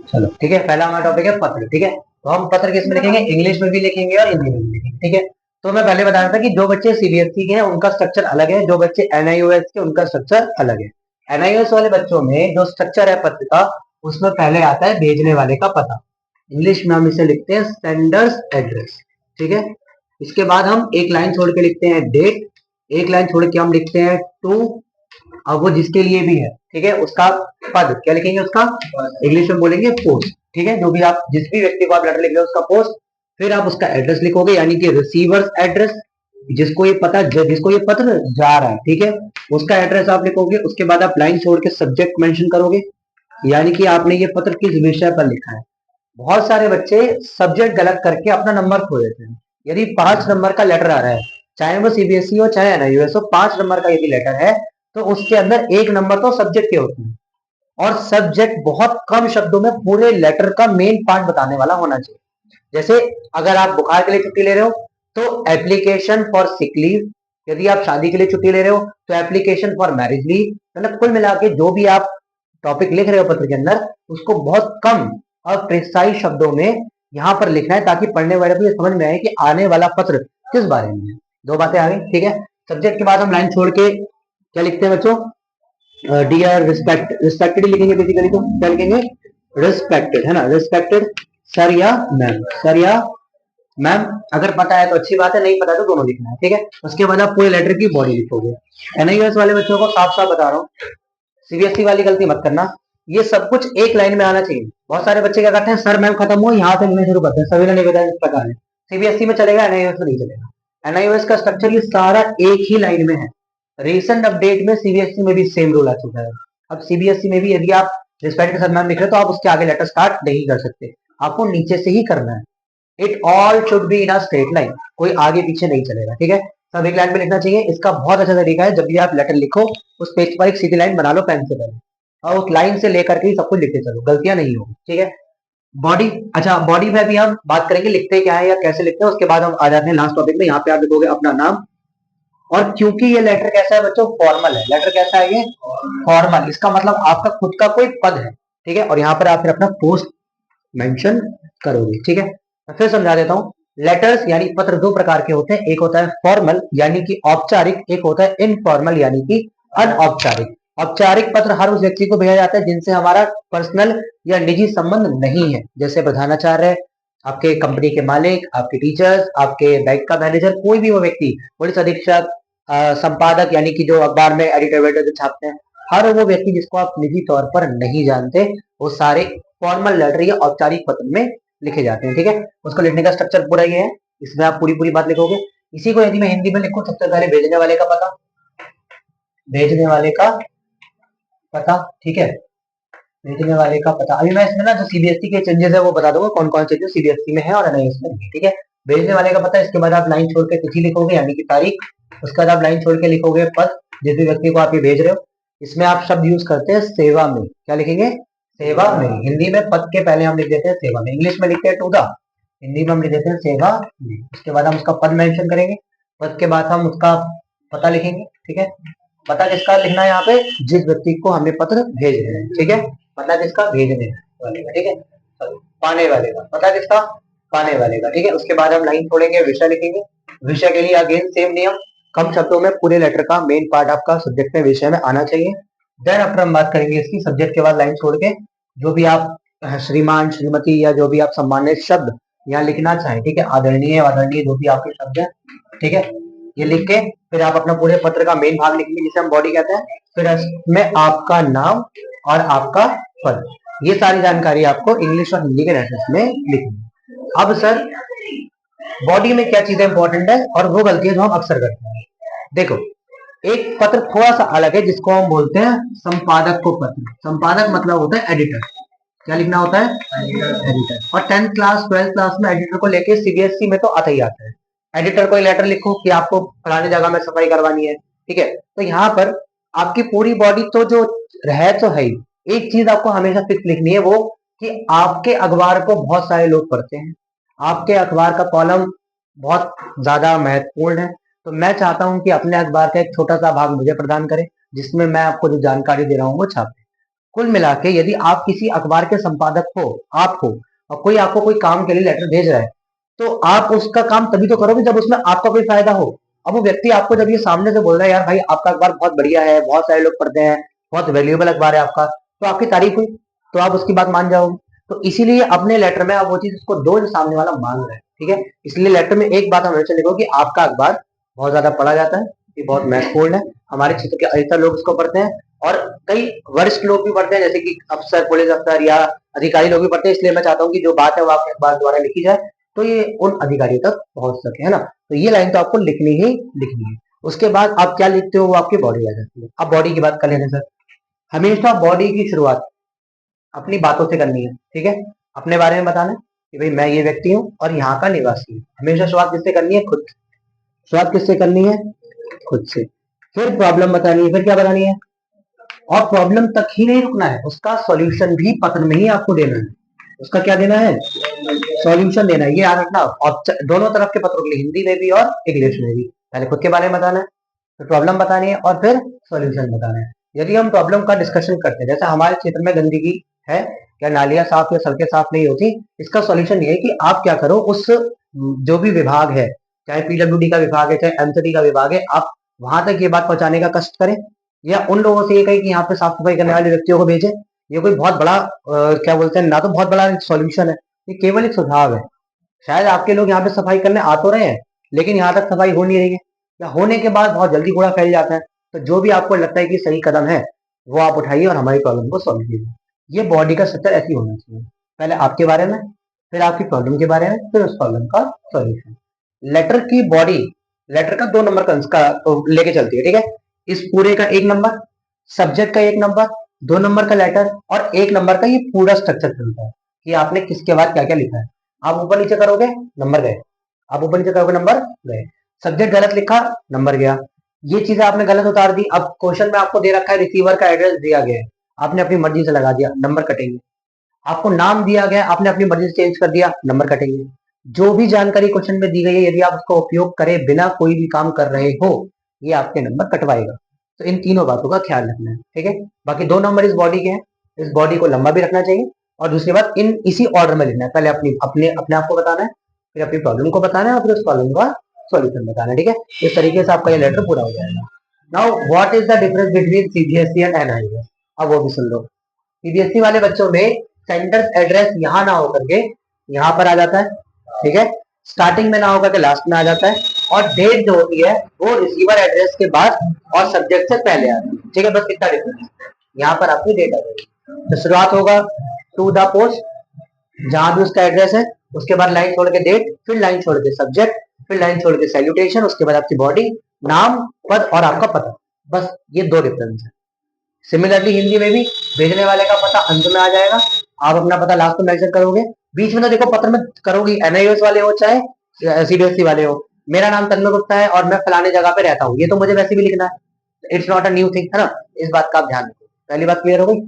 चलो ठीक है, पहला हमारा टॉपिक है पत्र। ठीक है, तो हम पत्र किस में लिखेंगे, इंग्लिश में भी लिखेंगे और हिंदी में भी लिखेंगे। ठीक है, तो मैं पहले बता रहा था कि जो बच्चे सीबीएसई के हैं उनका स्ट्रक्चर अलग है, जो बच्चे एनआईओएस के उनका स्ट्रक्चर अलग है। एनआईओएस वाले बच्चों में जो स्ट्रक्चर है पत्र का, उसमें पहले आता है भेजने वाले का पता। इंग्लिश में हम इसे लिखते हैं सेंडर्स एड्रेस। ठीक है, इसके बाद हम एक लाइन छोड़ के लिखते हैं डेट, एक लाइन छोड़ के हम लिखते हैं टू। अब वो जिसके लिए भी है, ठीक है, उसका पद क्या लिखेंगे, उसका इंग्लिश में बोलेंगे पोस्ट। ठीक है, जो भी आप जिस भी व्यक्ति को आप लेटर लिख रहे हो उसका पोस्ट। फिर आप उसका एड्रेस लिखोगे, यानी कि रिसीवर्स एड्रेस, जिसको ये पता जिसको ये पत्र जा रहा है, ठीक है, उसका एड्रेस आप लिखोगे। उसके बाद आप लाइन छोड़ के सब्जेक्ट मेंशन करोगे, यानी कि आपने ये पत्र किस विषय पर लिखा है। बहुत सारे बच्चे सब्जेक्ट गलत करके अपना नंबर खो देते हैं। यदि 5 नंबर का लेटर आ रहा है, चाहे वो सीबीएसई हो चाहे एनआईओएस हो, 5 नंबर का यदि लेटर है, तो उसके अंदर एक नंबर तो सब्जेक्ट के होते हैं। और सब्जेक्ट बहुत कम शब्दों में पूरे लेटर का मेन पार्ट बताने वाला होना चाहिए। जैसे अगर आप बुखार के लिए छुट्टी ले रहे हो तो एप्लीकेशन फॉर सिक लीव, यदि आप शादी के लिए छुट्टी ले रहे हो तो एप्लीकेशन फॉर मैरिज लीव। मतलब कुल मिला के जो भी आप टॉपिक लिख रहे हो पत्र के अंदर, उसको बहुत कम और प्रिसाइज शब्दों में यहाँ पर लिखना है, ताकि पढ़ने वाले को ये समझ में आए कि आने वाला पत्र किस बारे में है। दो बातें आ गई। ठीक है, सब्जेक्ट के बाद हम लाइन छोड़ के क्या लिखते हैं बच्चों, डियर रिस्पेक्ट, रिस्पेक्टेड लिखेंगे बेसिकली, तो क्या लिखेंगे, रिस्पेक्टेड, है ना, रिस्पेक्टेड सर या मैम, सर या मैम। अगर पता है तो अच्छी बात है, नहीं पता तो दोनों लिखना है। ठीक है, उसके बाद आप पूरे लेटर की बॉडी लिखोगे। एनआईएस वाले बच्चों को साफ साफ बता रहा हूँ, सीबीएसई वाली गलती मत करना, ये सब कुछ एक लाइन में आना चाहिए। बहुत सारे बच्चे क्या करते हैं, सर मैम खत्म हो यहाँ से लिखना शुरू करते हैं, सभी ने निवेदन इस प्रकार है। सीबीएसई में चलेगा, एनआईएस में नहीं चलेगा। एनआईएस का स्ट्रक्चर ये सारा एक ही लाइन में है। रिसेंट अपडेट में सीबीएसई में भी सेम रूल आ चुका है। अब सीबीएसई में भी यदि आप रिस्पेक्ट के साथ नाम लिख रहे हो तो आप उसके आगे लेटर स्टार्ट नहीं कर सकते, आपको नीचे से ही करना है। It all should be in a straight line, कोई आगे पीछे नहीं चलेगा। ठीक है, सब एक लाइन में लिखना चाहिए। इसका बहुत अच्छा तरीका है, जब भी आप लेटर लिखो उस पेज पर एक सीधी लाइन बना लो पेन से पहले, और उस लाइन से लेकर के ही सब कुछ लिखते चलो, गलतियां नहीं होगी। ठीक है, बॉडी, अच्छा बॉडी में भी हम बात करेंगे लिखते क्या है या कैसे लिखते हैं, उसके बाद हम आ जाते हैं लास्ट टॉपिक में। यहाँ पे आप लिखोगे अपना नाम। और क्योंकि ये लेटर कैसा है बच्चों, फॉर्मल है, लेटर कैसा है ये, फॉर्मल, इसका मतलब आपका खुद का कोई पद है। ठीक है, और यहाँ पर आप फिर अपना पोस्ट मेंशन करोगे। ठीक है, मैं फिर समझा देता हूँ। लेटर्स यानी पत्र दो प्रकार के होते हैं, एक होता है फॉर्मल यानी कि औपचारिक, एक होता है इनफॉर्मल यानी कि अनौपचारिक। औपचारिक पत्र हर उस व्यक्ति को भेजा जाता है जिनसे हमारा पर्सनल या निजी संबंध नहीं है, जैसे प्रधानाचार्य, आपके कंपनी के मालिक, आपके टीचर्स, आपके बैंक का मैनेजर, कोई भी वो व्यक्ति, पुलिस अधीक्षक, संपादक यानी कि जो अखबार में एडिटर वेडिटर जो छापते हैं, हर वो व्यक्ति जिसको आप निजी तौर पर नहीं जानते, वो सारे फॉर्मल लेटर या औपचारिक पत्र में लिखे जाते हैं। ठीक है, उसको लिखने का स्ट्रक्चर पूरा ये है, इसमें आप पूरी पूरी बात लिखोगे। इसी को यदि मैं हिंदी में लिखूं, सबसे पहले भेजने वाले का पता, भेजने वाले का पता। ठीक है, भेजने वाले का पता। अभी मैं इसमें ना जो सीबीएसई के चेंजेस है वो बता दूंगा, कौन कौन चेंजेस सीबीएसई में है और एनआईएस में नहीं है। ठीक है, भेजने वाले का पता, इसके बाद आप लाइन छोड़ के तिथि लिखोगे यानी कि तारीख। उसके बाद आप लाइन छोड़ के लिखोगे पद, जिस भी व्यक्ति को आप ये भेज रहे हो। इसमें आप शब्द यूज करते हैं सेवा में, क्या लिखेंगे, सेवा में। हिंदी में पद के पहले हम लिख देते हैं सेवा में, इंग्लिश में लिखते हैं टू द, हिंदी में हम लिख देते हैं सेवा में। उसके बाद हम उसका पद मेंशन करेंगे, पद के बाद हम उसका पता लिखेंगे। ठीक है, पता किसका लिखना है यहाँ पे, जिस व्यक्ति को हमें पत्र भेज रहे हैं। ठीक है, पता किसका, भेजने वाले का। ठीक है, पाने वाले का, पता किसका, पाने वाले का। ठीक है, उसके बाद हम लाइन छोड़ेंगे, विषय लिखेंगे। विषय के लिए अगेन सेम नियम, कम शब्दों में पूरे लेटर का मेन पार्ट आपका सब्जेक्ट में विषय में आना चाहिए। देन आफ्टर हम बात करेंगे इसकी सब्जेक्ट के बाद लाइन छोड़ के जो भी आप श्रीमान श्रीमती या जो भी आप सम्मानित शब्द यहाँ लिखना चाहें, ठीक है, आदरणीय आदरणीय जो भी आपके शब्द है, ठीक है, ये लिख के फिर आप अपना पूरे पत्र का मेन भाग लिखेंगे जिसे हम बॉडी कहते हैं। फिर इसमें आपका नाम और आपका पद, ये सारी जानकारी आपको इंग्लिश और हिंदी के लेटर्स में लिखनी। अब सर बॉडी में क्या चीजें इंपॉर्टेंट है और वो गलतियां जो हम अक्सर करते हैं, देखो, एक पत्र थोड़ा सा अलग है जिसको हम बोलते हैं संपादक को पत्र। संपादक मतलब होता है एडिटर, क्या लिखना होता है, एडिटर। और 10th क्लास 12th क्लास में एडिटर को लेके सीबीएसई में तो आता ही आता है। एडिटर को लेटर लिखो कि आपको फलाने जगह में सफाई करवानी है। ठीक है, तो यहाँ पर आपकी पूरी बॉडी तो जो है तो है ही, एक चीज आपको हमेशा फिक्स लिखनी है, वो कि आपके अखबार को बहुत सारे लोग पढ़ते हैं, आपके अखबार का कॉलम बहुत ज्यादा महत्वपूर्ण है। तो मैं चाहता हूं कि अपने अखबार का एक छोटा सा भाग मुझे प्रदान करें, जिसमें मैं आपको जो जानकारी दे रहा हूँ वो छापे। कुल मिला के यदि आप किसी अखबार के संपादक हो, आप हो, और कोई आपको कोई काम के लिए लेटर भेज रहा है, तो आप उसका काम तभी तो करोगे जब उसमें आपका कोई फायदा हो। अब वो व्यक्ति आपको जब ये सामने से बोल रहा है यार भाई आपका अखबार बहुत बढ़िया है, बहुत सारे लोग पढ़ते हैं, बहुत वैल्यूएबल अखबार है आपका, तो आपकी तारीफ हुई, तो आप उसकी बात मान जाओगे। तो इसीलिए अपने लेटर में आप वो चीज उसको दो जो सामने वाला मांग रहा है, ठीक है। इसलिए लेटर में एक बात हमेशा लिखो कि आपका अखबार बहुत ज्यादा पढ़ा जाता है, ये बहुत महत्वपूर्ण है, हमारे क्षेत्र के अधिकतर लोग इसको पढ़ते हैं, और कई वरिष्ठ लोग भी पढ़ते हैं, जैसे कि अफसर, पुलिस अफसर या अधिकारी लोग भी पढ़ते हैं। इसलिए मैं चाहता हूँ कि जो बात है वो आपके अखबार द्वारा लिखी जाए, तो ये उन अधिकारियों तक पहुंच सके, है ना। तो ये लाइन तो आपको लिखनी ही लिखनी है। उसके बाद आप क्या लिखते हो, वो आपकी बॉडी आ जाती है। अब बॉडी की बात कर लेते हैं सर। हमेशा बॉडी की शुरुआत अपनी बातों से करनी है, ठीक है। अपने बारे में बताना है कि भाई मैं ये व्यक्ति हूँ और यहाँ का निवासी हूँ। हमेशा शुरुआत किससे करनी है, खुद। शुरुआत किससे करनी है, खुद से। फिर प्रॉब्लम बतानी है, फिर क्या बतानी है, और प्रॉब्लम तक ही नहीं रुकना है, उसका सॉल्यूशन भी पत्र में ही आपको देना है। उसका क्या देना है, सॉल्यूशन देना है। ये याद रखना, और दोनों तरफ के पत्रों के लिए, हिंदी में भी और इंग्लिश में भी। पहले खुद के बारे में बताना है, फिर प्रॉब्लम बतानी है, और फिर सॉल्यूशन बताना है। यदि हम प्रॉब्लम का डिस्कशन करते हैं, जैसे हमारे क्षेत्र में गंदगी है, या नालियां साफ या सड़कें साफ नहीं होती, इसका सॉल्यूशन ये है कि आप क्या करो, उस जो भी विभाग है, चाहे पीडब्ल्यूडी का विभाग है, चाहे एमसीडी का विभाग है, आप वहां तक ये बात पहुंचाने का कष्ट करें, या उन लोगों से ये कहें कि यहाँ पे साफ सफाई करने वाले व्यक्तियों को भेजें। ये कोई बहुत बड़ा क्या बोलते हैं ना, तो बहुत बड़ा सॉल्यूशन है, ये केवल एक सुझाव है। शायद आपके लोग यहाँ पे सफाई करने आ तो रहे हैं, लेकिन यहाँ तक सफाई हो नहीं रही है, या होने के बाद बहुत जल्दी कूड़ा फैल जाता है। तो जो भी आपको लगता है कि सही कदम है, वो आप उठाइए और हमारी प्रॉब्लम को सॉल्व कीजिए। ये बॉडी का स्ट्रक्चर ऐसी होना चाहिए, पहले आपके बारे में, फिर आपकी प्रॉब्लम के बारे में, फिर उस प्रॉब्लम का सॉल्यूशन। लेटर की बॉडी, लेटर का 2 नंबर का लेके चलती है, ठीक है। इस पूरे का 1 नंबर, सब्जेक्ट का 1 नंबर, 2 नंबर का लेटर, और 1 नंबर का ये पूरा स्ट्रक्चर चलता है कि आपने किसके बाद क्या क्या लिखा है। आप ऊपर नीचे करोगे, नंबर गए। आप ऊपर नीचे करोगे, नंबर गए। सब्जेक्ट गलत लिखा, नंबर गया। ये चीजें आपने गलत उतार दी। अब क्वेश्चन में आपको दे रखा है रिसीवर का एड्रेस दिया गया है, आपने अपनी मर्जी से लगा दिया, नंबर कटेंगे। आपको नाम दिया गया, आपने अपनी मर्जी से चेंज कर दिया, नंबर कटेंगे। जो भी जानकारी क्वेश्चन में दी गई है, यदि आप उसका उपयोग करे बिना कोई भी काम कर रहे हो, ये आपके नंबर कटवाएगा। तो इन तीनों बातों का ख्याल रखना है, ठीक है। बाकी 2 नंबर इस बॉडी के हैं, इस बॉडी को लंबा भी रखना चाहिए, और दूसरी बात, इन इसी ऑर्डर में लिखना है। पहले अपनी अपने अपने आप को बताना है, फिर अपनी प्रॉब्लम को बताना है, और फिर उस प्रॉब्लम का सॉल्यूशन बताना है, ठीक है। इस तरीके से आपका ये लेटर पूरा हो जाएगा। Now what is the difference between CBSE and NIOS, अब वो भी सुन लो। सीबीएसई वाले बच्चों में सेंटर एड्रेस यहाँ ना होकर के यहाँ पर आ जाता है, ठीक है। स्टार्टिंग में ना होकर के लास्ट में आ जाता है, और डेट जो होती है वो रिसीवर एड्रेस के बाद और सब्जेक्ट से पहले आता है, ठीक है। बस इतना डिफरेंस, यहाँ पर आपकी डेट आ जाएगी। तो शुरुआत होगा टू द पोस्ट, जहां भी उसका एड्रेस है, उसके बाद लाइन छोड़ के डेट, फिर लाइन छोड़ के सब्जेक्ट, फिर लाइन छोड़ के सैल्यूटेशन, उसके बाद आपकी बॉडी, नाम, पद और आपका पता। बस ये 2 डिफरेंस है। सिमिलरली हिंदी में भी भेजने वाले का पता अंत में आ जाएगा, आप अपना पता लास्ट में मेंशन करोगे। बीच में तो देखो पत्र में करोगे, एनआईओएस वाले हो चाहे सीबीएसई वाले हो, मेरा नाम तन्मय गुप्ता है और मैं फलाने जगह पे रहता हूँ, ये तो मुझे वैसे भी लिखना है। It's not a new thing, है ना। इस बात का आप ध्यान रखो। पहली बात क्लियर हो गई।